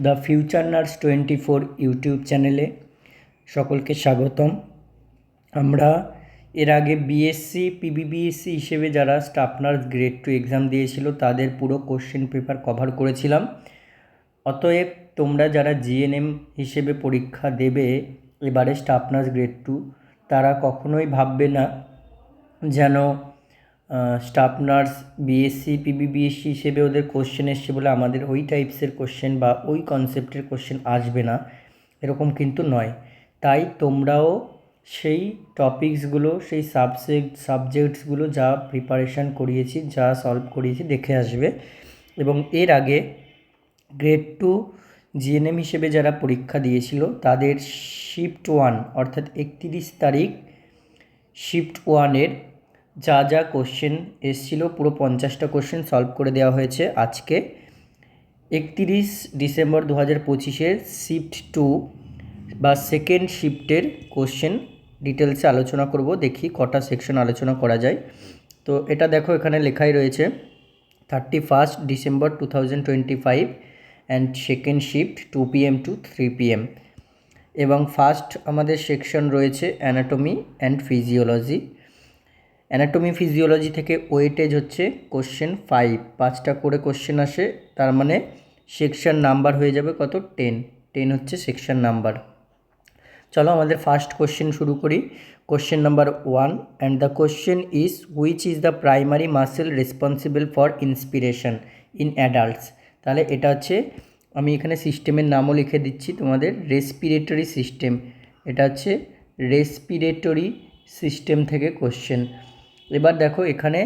The future nurse 24 YouTube চ্যানেলে সকলকে স্বাগতম। আমরা এর আগে বিএসসি পিবিবিএসসি হিসেবে যারা স্টাফ নার্স গ্রেড 2 এক্সাম দিয়েছিল তাদের পুরো কোশ্চেন পেপার কভার করেছিলাম। অতএব তোমরা যারা জিএনএম হিসেবে পরীক্ষা দেবে এবারে স্টাফ নার্স গ্রেড 2, তারা কখনোই ভাববে না যেন স্টাফ নার্স বিএসসি পিবিবিএসসি হিসেবে ওদের কোশ্চেন এসছে বলে আমাদের ওই টাইপসের কোশ্চেন বা ওই কনসেপ্টের কোশ্চেন আসবে না, এরকম কিন্তু নয়। তাই তোমরাও সেই টপিকসগুলো, সেই সাবজেক্টসগুলো যা প্রিপারেশান করিয়েছি, যা সলভ করিয়েছি দেখে আসবে। এবং এর আগে গ্রেড 2 জিএনএম হিসেবে যারা পরীক্ষা দিয়েছিল তাদের শিফট 1 অর্থাৎ 31 তারিখ শিফট 1-এর যা যা কোশ্চেন এসছিল পুরো 50টা কোশ্চেন সলভ করে দেওয়া হয়েছে। আজকে 31 ডিসেম্বর 2025-এর শিফট 2 বা সেকেন্ড শিফটের কোশ্চেন ডিটেলসে আলোচনা করব। দেখি কটা সেকশন আলোচনা করা যায়। তো এটা দেখো, এখানে লেখাই রয়েছে 31 December 2025 and second shift 2 PM to 3 PM। এবং ফার্স্ট আমাদের সেকশন রয়েছে anatomy and physiology. Anatomy physiology থেকে ওয়েটেজ হচ্ছে কোশ্চেন 5টা করে কোশ্চেন আসে, তার মানে সেকশন নাম্বার হয়ে যাবে কত? 10 হচ্ছে সেকশন নাম্বার। চলো আমাদের ফার্স্ট কোশ্চেন শুরু করি। Question number 1, and the question is which is the primary muscle responsible for inspiration in adults. তাহলে এটা হচ্ছে, আমি এখানে সিস্টেমের নামও লিখে দিচ্ছি তোমাদের, রেসপিরেটরি সিস্টেম। এটা হচ্ছে রেসপিরেটরি সিস্টেম থেকে কোশ্চেন। এবার দেখো এখানে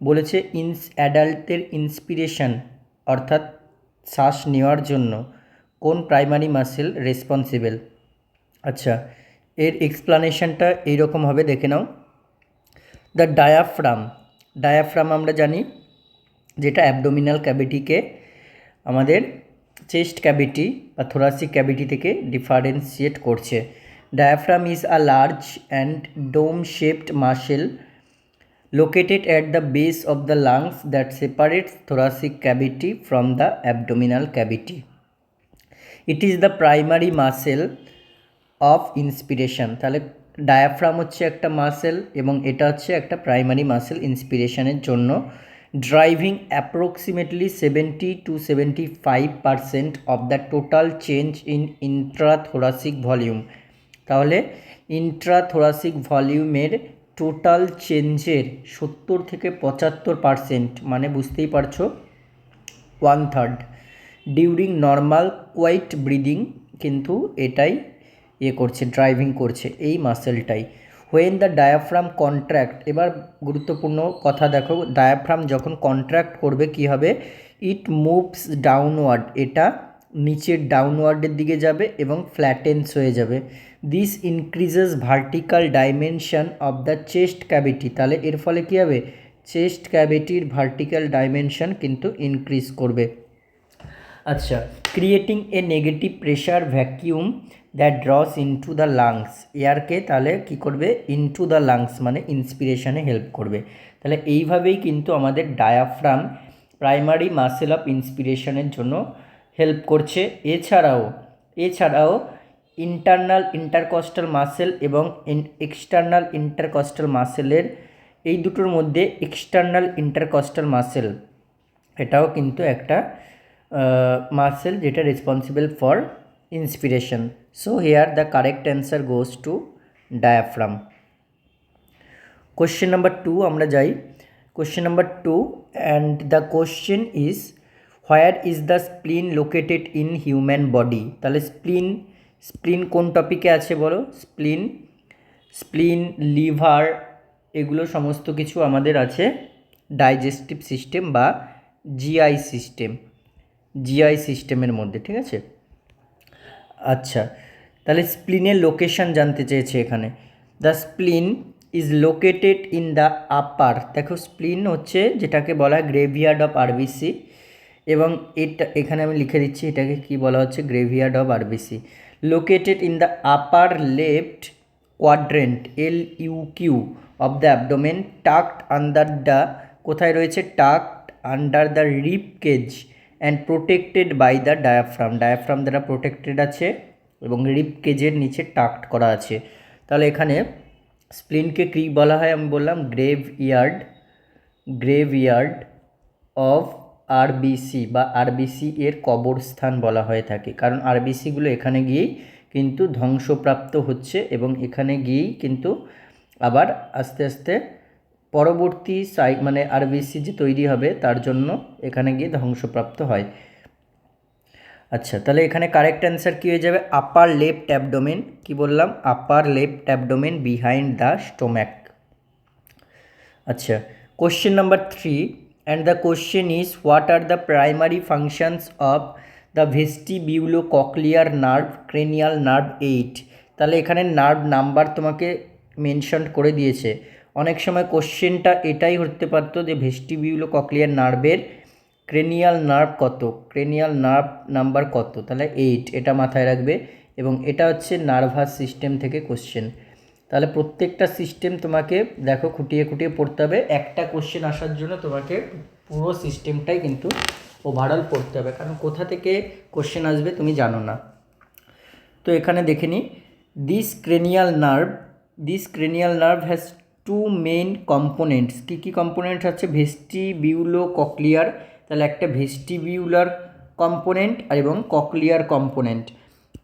বলেছে অ্যাডাল্টের ইন্সপিরেশন অর্থাৎ শ্বাস নেওয়ার জন্য কোন প্রাইমারি মাসেল রেসপন্সিবল। আচ্ছা, এর এক্সপ্লানেশনটা এইরকম হবে, দেখে নাও। দ্য ডায়াফ্রাম আমরা জানি যেটা অ্যাবডোমিনাল ক্যাভিটিকে আমাদের চেস্ট ক্যাভিটি বা থোরাসিক ক্যাভিটি থেকে ডিফারেন্সিয়েট করছে। Diaphragm is a large and dome shaped muscle located at the base of the lungs that separates thoracic cavity from the abdominal cavity. It is the primary muscle of inspiration. তাহলে diaphragm হচ্ছে একটা muscle এবং এটা হচ্ছে একটা primary muscle ইন্সপিরেশনের জন্য। Driving approximately 70 to 75% of the total change in intrathoracic volume. তাহলে ইন্ট্রাথোরাসিক ভলিউমের টোটাল চেঞ্জের 70 থেকে 75%, মানে বুঝতেই পারছো 1/3 ডিউরিং নর্মাল কোয়াইট ব্রিদিং, কিন্তু এটাই করছে, ড্রাইভিং করছে এই মাসেলটাই। হোয়েন দ্য ডায়াফ্রাম কন্ট্র্যাক্ট, এবার গুরুত্বপূর্ণ কথা দেখো, ডায়াফ্রাম যখন কন্ট্র্যাক্ট করবে কি হবে? ইট মুভস ডাউনওয়ার্ড, এটা নিচের ডাউনওয়ার্ডের দিকে যাবে এবং ফ্ল্যাটেন্স হয়ে যাবে। This increases vertical dimension of the chest cavity. তাহলে এর ফলে কী হবে? চেস্ট ক্যাভিটির ভার্টিক্যাল ডাইমেনশন কিন্তু ইনক্রিজ করবে। আচ্ছা, creating a negative pressure vacuum that draws into the lungs. এয়ারকে তাহলে কী করবে? ইনটু দ্য লাংস মানে ইন্সপিরেশনে হেল্প করবে। তাহলে এইভাবেই কিন্তু আমাদের ডায়াফ্রাম প্রাইমারি মাসেল অফ ইন্সপিরেশনের জন্য হেল্প করছে। এছাড়াও ইন্টারনাল ইন্টারকস্টাল মাসেল এবং এক্সটার্নাল ইন্টারকস্টাল মাসেলের, এই দুটোর মধ্যে এক্সটার্নাল ইন্টারকস্টাল মাসেল এটাও কিন্তু একটা মাসেল যেটা responsible for inspiration. So here the correct answer goes two diaphragm. Question number 2 আমরা যাই। Question number 2, and the question is where is the স্প্লিন located in human body. তাহলে স্প্লিন কোন টপিকে আছে বলো? স্প্লিন লিভার এগুলো সমস্ত কিছু আমাদের আছে ডাইজেস্টিভ সিস্টেম বা জিআই সিস্টেমের মধ্যে, ঠিক আছে? আচ্ছা, তাহলে স্প্লিনের লোকেশন জানতে চেয়েছে এখানে। The স্প্লিন is located in the আপার, দেখো স্প্লিন হচ্ছে যেটাকে বলা হয় গ্রেভিয়ার্ড অফ আরবিসি, এবং এটা এখানে আমি লিখে দিচ্ছি এটাকে কি বলা হচ্ছে, graveyard of RBC. Located in the upper left quadrant LUQ of the abdomen, tucked under the, কোথায় রয়েছে? Tucked under the rib cage and protected by the diaphragm, diaphragm দ্বারা প্রোটেক্টেড আছে এবং রিব কেজের নিচে টাক্ট করা আছে। তাহলে এখানে স্প্লিনকে কী বলা হয় আমি বললাম গ্রেভইয়ার্ড অফ আরবিসি বা আরবিসি এর কবরস্থান বলা হয়ে থাকে, কারণ আরবিসিগুলো এখানে গিয়েই কিন্তু ধ্বংসপ্রাপ্ত হচ্ছে এবং এখানে গিয়েই কিন্তু আবার আস্তে আস্তে পরবর্তী মানে আরবিসি যে তৈরি হবে তার জন্য এখানে গিয়ে ধ্বংসপ্রাপ্ত হয়। আচ্ছা, তাহলে এখানে কারেক্ট অ্যান্সার কী হয়ে যাবে? Upper left abdomen. কি বললাম? Upper left abdomen behind the stomach. আচ্ছা, question number 3 and the question is what are the primary functions of the vestibulocochlear nerve cranial nerve 8। তাহলে এখানে নার্ভ নাম্বার তোমাকে মেনশন করে দিয়েছে। অনেক সময় কোশ্চেনটা এটাই হতে পারতো যে ভেস্টিবিউলোকক্লিয়ার নার্ভের ক্রেনিয়াল নার্ভ কত, ক্রেনিয়াল নার্ভ নাম্বার কত, তাহলে 8, এটা মাথায় রাখবে। এবং এটা হচ্ছে নার্ভাস সিস্টেম থেকে কোশ্চেন। তাহলে প্রত্যেকটা সিস্টেম তোমাকে দেখো খুঁটিয়ে খুঁটিয়ে পড়তে হবে। একটা কোশ্চেন আসার জন্য তোমাকে পুরো সিস্টেমটাই কিন্তু ওভারঅল পড়তে হবে, কারণ কোথা থেকে কোশ্চেন আসবে তুমি জানো না। তো এখানে দেখে নিই, this cranial nerve has two main components. কী কী কম্পোনেন্টস আছে? ভেস্টিবিউলোকক্লিয়ার, তাহলে একটা ভেস্টিবিউলার কম্পোনেন্ট আর এবং কক্লিয়ার কম্পোনেন্ট।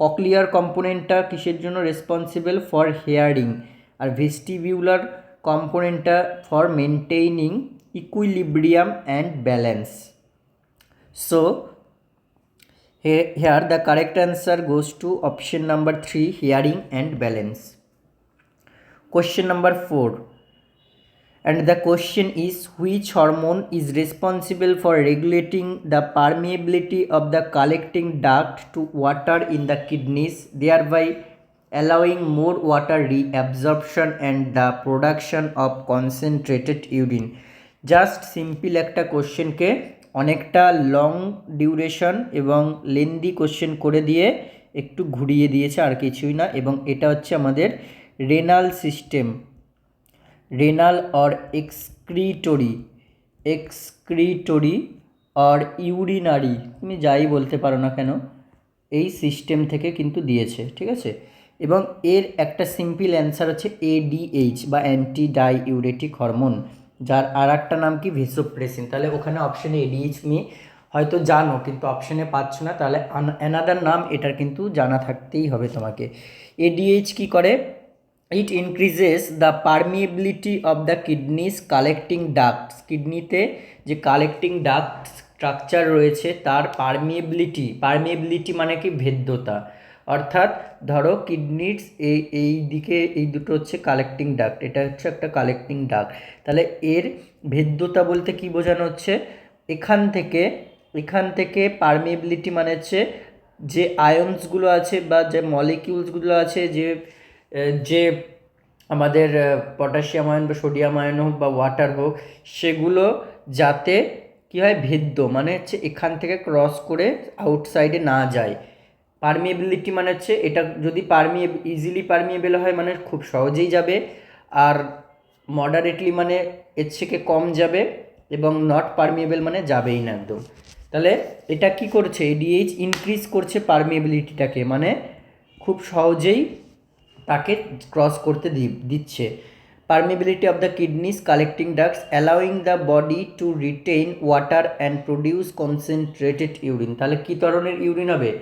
কক্লিয়ার কম্পোনেন্টটা কিসের জন্য রেসপন্সিবল? For hearing. আর ভেস্টিবিউলার কম্পোনেন্টটা for maintaining equilibrium and balance. So here the correct answer goes to option number 3, hearing and balance. Question number 4 and the question is which hormone is responsible for regulating the permeability of the collecting duct to water in the kidneys, thereby allowing more water reabsorption and the production of concentrated urine. Just simple একটা কোশ্চেনকে অনেকটা long duration এবং lengthy question করে দিয়ে একটু ঘুরিয়ে দিয়েছে, আর কিছুই না। এবং এটা হচ্ছে আমাদের renal system, renal or excretory or urinary, তুমি যাই বলতে পারো না কেন, এই সিস্টেম থেকে কিন্তু দিয়েছে, ঠিক আছে। এবং এর একটা সিম্পল অ্যান্সার হচ্ছে এডিএইচ বা অ্যান্টি ডাইউরেটিক হরমোন, যার আর একটা নাম কি? ভেসোপ্রেসিন। তাহলে ওখানে অপশানে এডিএইচ তুমি হয়তো জানো কিন্তু অপশানে পাচ্ছ না, তাহলে অ্যানাদার নাম এটার কিন্তু জানা থাকতেই হবে তোমাকে। এডিএইচ কী করে? It increases the permeability of the kidneys collecting ducts. কিডনিতে যে কালেক্টিং ডাক্ট স্ট্রাকচার রয়েছে তার পারমিয়েবিলিটি মানে কি? ভেদ্যতা। অর্থাৎ ধরো কিডনির এই দিকে এই দুটো হচ্ছে কালেক্টিং ডাক্ট, এটা হচ্ছে একটা কালেক্টিং ডাক্ট, তাহলে এর ভেদ্যতা বলতে কি বোঝানো হচ্ছে? এখান থেকে পারমিয়েবিলিটি মানে হচ্ছে যে আয়ন্সগুলো আছে বা যে মলিকিউলসগুলো আছে, যে আমাদের পটাশিয়াম আয়ন বা সোডিয়াম আয়ন হোক বা ওয়াটার হোক, সেগুলো যাতে কী হয়? ভেদ্য মানে হচ্ছে এখান থেকে ক্রস করে আউটসাইডে না যায়। পারমিয়েবিলিটি মানে হচ্ছে এটা যদি ইজিলি পারমিয়েবল হয় মানে খুব সহজেই যাবে, আর মডারেটলি মানে এর থেকে কম যাবে, এবং নট পারমিয়েবল মানে যাবেই না একদম। তাহলে এটা কি করছে? এডিএইচ ইনক্রিজ করছে পারমিয়েবিলিটিটাকে, মানে খুব সহজেই তাকে ক্রস করতে দিচ্ছে। Permeability of the kidneys collecting ducts allowing the body to retain water and produce concentrated urine. তাহলে কী ধরনের ইউরিন হবে?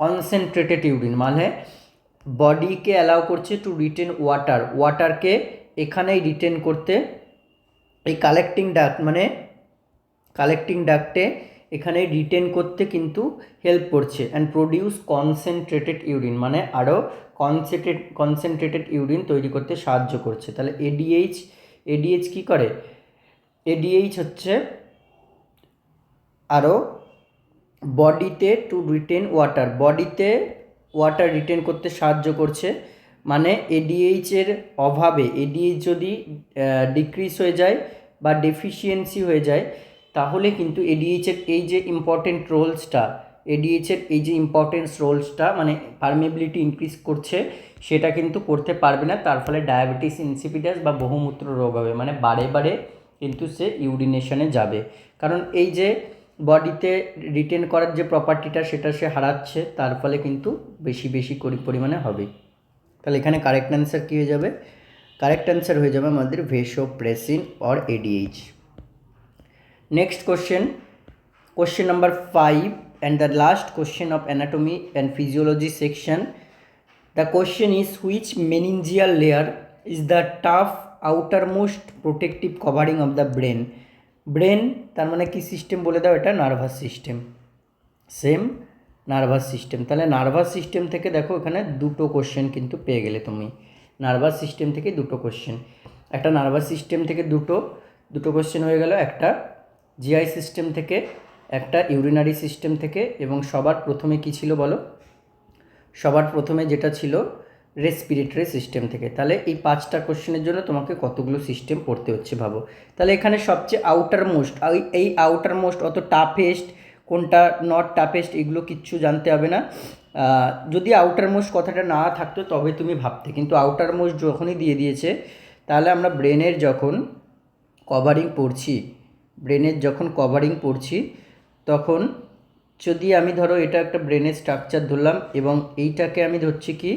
কনসেন্ট্রেটেড ইউরিন, মানে বডিকে অ্যালাউ করছে টু রিটেন ওয়াটারকে এখানেই রিটেন করতে, এই কালেক্টিং ডাক্টে এখানে রিটেন করতে কিন্তু হেল্প করছে। অ্যান্ড প্রডিউস কনসেন্ট্রেটেড ইউরিন মানে আরও কনসেন্ট্রেটেড ইউরিন তৈরি করতে সাহায্য করছে। তাহলে এডিএইচ কী করে? এডিএইচ হচ্ছে আরও বডিতে টু রিটেন বডিতে ওয়াটার রিটেন করতে সাহায্য করছে। মানে এডিএইচের অভাবে, এডিএইচ যদি ডিক্রিজ হয়ে যায় বা ডেফিসিয়েন্সি হয়ে যায়, তাহলে কিন্তু এডিএইচের এই যে ইম্পর্টেন্ট রোলসটা মানে পারমিয়েবিলিটি ইনক্রিজ করছে, সেটা কিন্তু করতে পারবে না। তার ফলে ডায়াবেটিস ইনসিপিডাস বা বহুমূত্র রোগ হবে, মানে বারে বারে কিন্তু সে ইউরিনেশনে যাবে। কারণ এই যে বডিতে রিটেন করার যে প্রপার্টিটা সেটা সে হারাচ্ছে, তার ফলে কিন্তু বেশি বেশি পরিমাণে হবে। তাহলে এখানে কারেক্ট অ্যান্সার কী হয়ে যাবে? কারেক্ট অ্যান্সার হয়ে যাবে আমাদের vasopressin or ADH. Next question number 5 and the last question of anatomy and physiology section. The question is, which meningeal layer is the tough outermost protective covering of the brain? Brain তার মানে কি system বলে দাও? এটা nervous system, same nervous system. তাহলে nervous system থেকে দেখো এখানে দুটো কোশ্চেন কিন্তু পেয়ে গেলে তুমি। নার্ভাস সিস্টেম থেকে দুটো কোশ্চেন, একটা নার্ভাস সিস্টেম থেকে দুটো কোশ্চেন হয়ে গেল, একটা জিআই সিস্টেম থেকে, একটা ইউরিনারি সিস্টেম থেকে, এবং সবার প্রথমে কি ছিল বলো? সবার প্রথমে যেটা ছিল রেসপিরেটরি সিস্টেম থেকে। তাহলে এই 5টা কোশ্চেনের জন্য তোমাকে কতগুলো সিস্টেম পড়তে হচ্ছে ভাবো। তাহলে এখানে সবচেয়ে আউটার মোস্ট, এই আউটার মোস্ট অত টাফেস্ট কোনটা, নট টাফেস্ট, এগুলো কিচ্ছু জানতে হবে না। যদি আউটার মোস্ট কথাটা না থাকতো তবে তুমি ভাবতে, কিন্তু আউটার মোস্ট যখনই দিয়ে দিয়েছে, তাহলে আমরা ব্রেনের যখন কভারিং পড়ছি তখন যদি আমি ধরো এটা একটা ব্রেনের স্ট্রাকচার ধরলাম, এবং এইটাকে আমি ধরছি কি,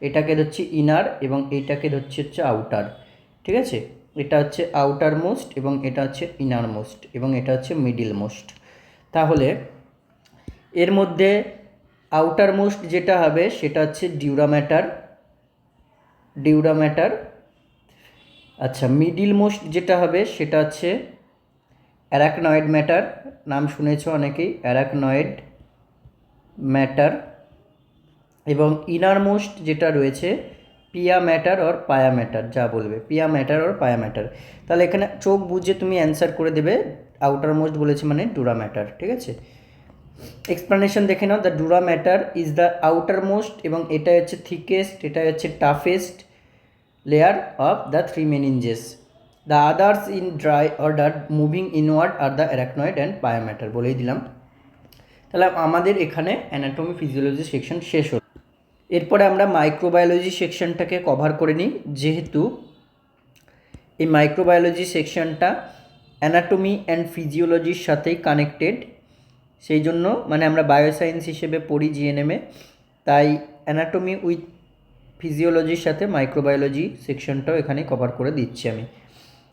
এটাকে ধরছি ইনার, এবং এইটাকে ধরছি হচ্ছে আউটার, ঠিক আছে? এটা হচ্ছে আউটার মোস্ট, এবং এটা হচ্ছে ইনার মোস্ট, এবং এটা হচ্ছে মিডিল মোস্ট। তাহলে এর মধ্যে আউটার মোস্ট যেটা হবে সেটা হচ্ছে ডিউরাম্যাটার। আচ্ছা, মিডিল মোস্ট যেটা হবে সেটা হচ্ছে অ্যারাকনয়েড ম্যাটার, নাম শুনেছো অনেকেই, অ্যারাকনয়েড ম্যাটার। এবং ইনার মোস্ট যেটা রয়েছে পিয়া ম্যাটার অর পায়া ম্যাটার, যা বলবে, পিয়া ম্যাটার অর পায়া ম্যাটার। তাহলে এখানে চোখ বুঝে তুমি অ্যান্সার করে দেবে, আউটার মোস্ট বলেছে মানে ডুরা ম্যাটার, ঠিক আছে? এক্সপ্লানেশন দেখে নাও। The dura mater is the outermost, এবং এটা হচ্ছে থিকেস্ট, এটা হচ্ছে toughest layer of the 3 meninges. The others in dry order moving inward are the arachnoid and pia mater, বলেই দিলাম। তাহলে আমাদের এখানে অ্যানাটমি ফিজিওলজি সেকশন শেষ হল। এরপরে আমরা মাইক্রোবায়োলজি সেকশনটাকে কভার করে নিই, যেহেতু এই মাইক্রোবায়োলজি সেকশনটা অ্যানাটমি অ্যান্ড ফিজিওলজির সাথেই কানেক্টেড, সেই জন্য মানে আমরা বায়োসায়েন্স হিসেবে পড়ি জিএনএমে, তাই অ্যানাটমি উইথ ফিজিওলজির সাথে মাইক্রোবায়োলজি সেকশনটাও এখানে কভার করে দিচ্ছি আমি।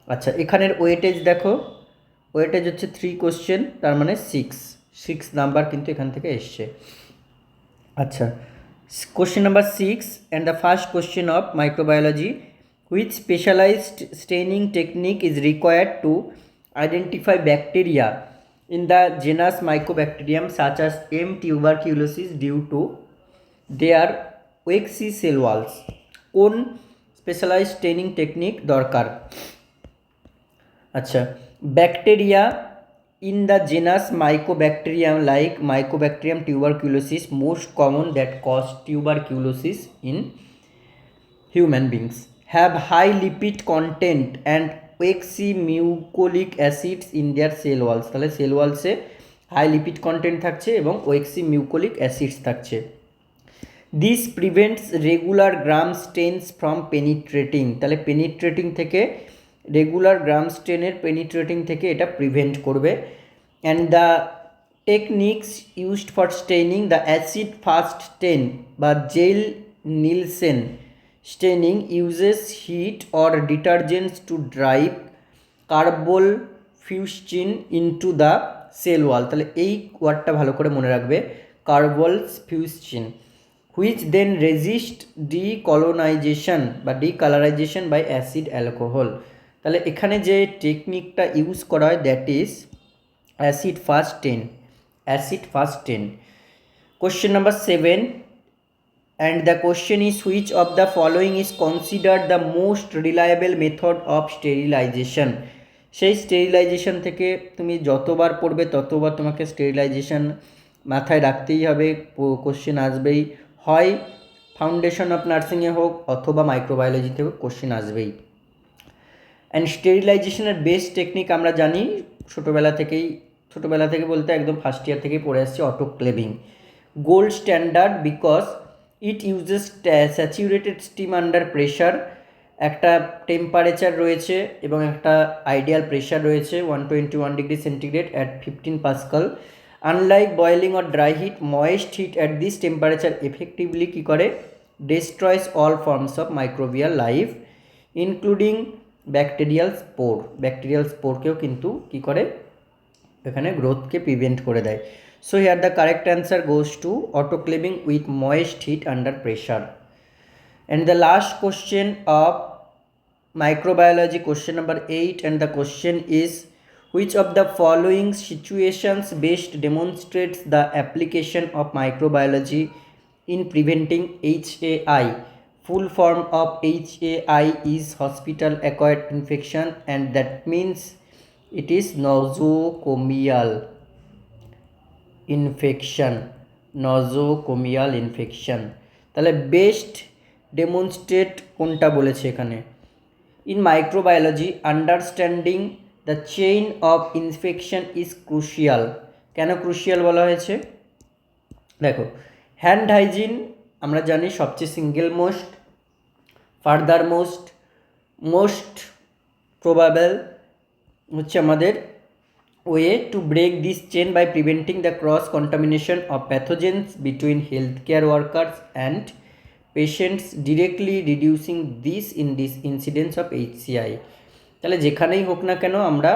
আচ্ছা, এখানের ওয়েটেজ দেখো, ওয়েটেজ হচ্ছে 3 কোশ্চেন, তার মানে 6 নাম্বার কিন্তু এখান থেকে এসছে। আচ্ছা, question number 6 and the first question of microbiology, which specialized staining technique is required to identify bacteria in the genus Mycobacterium such as M. tuberculosis due to their waxy cell walls? কোন specialised staining technique দরকার? আচ্ছা, bacteria in the genus Mycobacterium, like Mycobacterium tuberculosis, most common that cause tuberculosis in human beings, have high lipid content and waxy mucolic acids in their cell walls. তাহলে cell ওয়ালসে high lipid content থাকছে এবং waxy mycolic acids থাকছে। This prevents regular gram stains from penetrating, তাহলে penetrating থেকে, regular gram স্টেনের penetrating থেকে এটা প্রিভেন্ট করবে। And the techniques used for staining, the acid fast stain বা Ziehl Neelsen staining uses heat or detergents to drive carbol fuchsin into the cell wall। তাহলে এই ওয়ার্ডটা ভালো করে মনে রাখবে, কার্বল ফিউসচিন, হুইচ দেন রেজিস্ট ডিকলোনাইজেশন বা ডিকালারাইজেশন বাই অ্যাসিড অ্যালকোহল। তাহলে এখানে যে টেকনিকটা ইউজ করা হয় that is acid fast ten. Question number 7 and the question is, which of the following is considered the most reliable method of sterilization? সেই sterilisation থেকে তুমি যতবার পড়বে ততবার তোমাকে স্টেরিলাইজেশন মাথায় রাখতেই হবে, কোশ্চেন আসবেই, হয় ফাউন্ডেশন অফ নার্সিংয়ে হোক অথবা মাইক্রোবায়োলজিতে হোক কোশ্চেন আসবেই। অ্যান্ড স্টেরিলাইজেশনের বেস্ট টেকনিক আমরা জানি ছোটোবেলা থেকে বলতে একদম ফার্স্ট ইয়ার থেকেই পড়ে আসছি, autoclaving, gold standard, because it uses saturated steam under pressure একটা টেম্পারেচার রয়েছে এবং একটা আইডিয়াল প্রেশার রয়েছে 121 degree centigrade at 15 pascal. Unlike boiling or dry heat, moist heat at this temperature effectively কী করে, destroys all forms of microbial life including bacterial spore. Bacterial স্পোরকেও কিন্তু কী করে, এখানে গ্রোথকে প্রিভেন্ট করে দেয়। So here the correct answer goes to autoclaving with moist hit under pressure. And the last question of microbiology, question number 8, and the question is, which of the following situations best demonstrates the application of microbiology in preventing HAI? Full form of HAI is hospital acquired infection, and that means it is nosocomial infection. nosocomial infection. তাহলে best demonstrate কোনটা বলেছে এখানে, in microbiology understanding the chain of infection is crucial. কেন crucial বলা হয়েছে, দেখো hand hygiene আমরা জানি সবচেয়ে single most, further most probable হচ্ছে আমাদের way to break this chain by preventing the cross contamination of pathogens between health care workers and patients, directly reducing this incidence of HCI। তাহলে যেখানেই হোক না কেন আমরা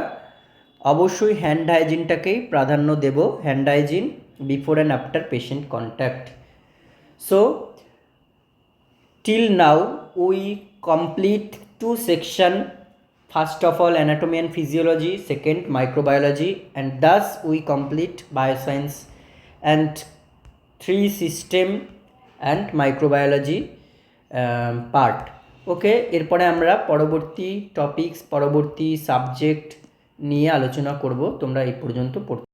অবশ্যই হ্যান্ড হাইজিনটাকেই প্রাধান্য দেব, hand hygiene before and after patient contact. So till now we complete two section, first of all anatomy and physiology, second microbiology, and thus we complete bioscience and three system and microbiology part. ওকে, এরপরে আমরা পরবর্তী topics, পরবর্তী subject নিয়ে আলোচনা করব। তোমরা এই পর্যন্ত পড়তে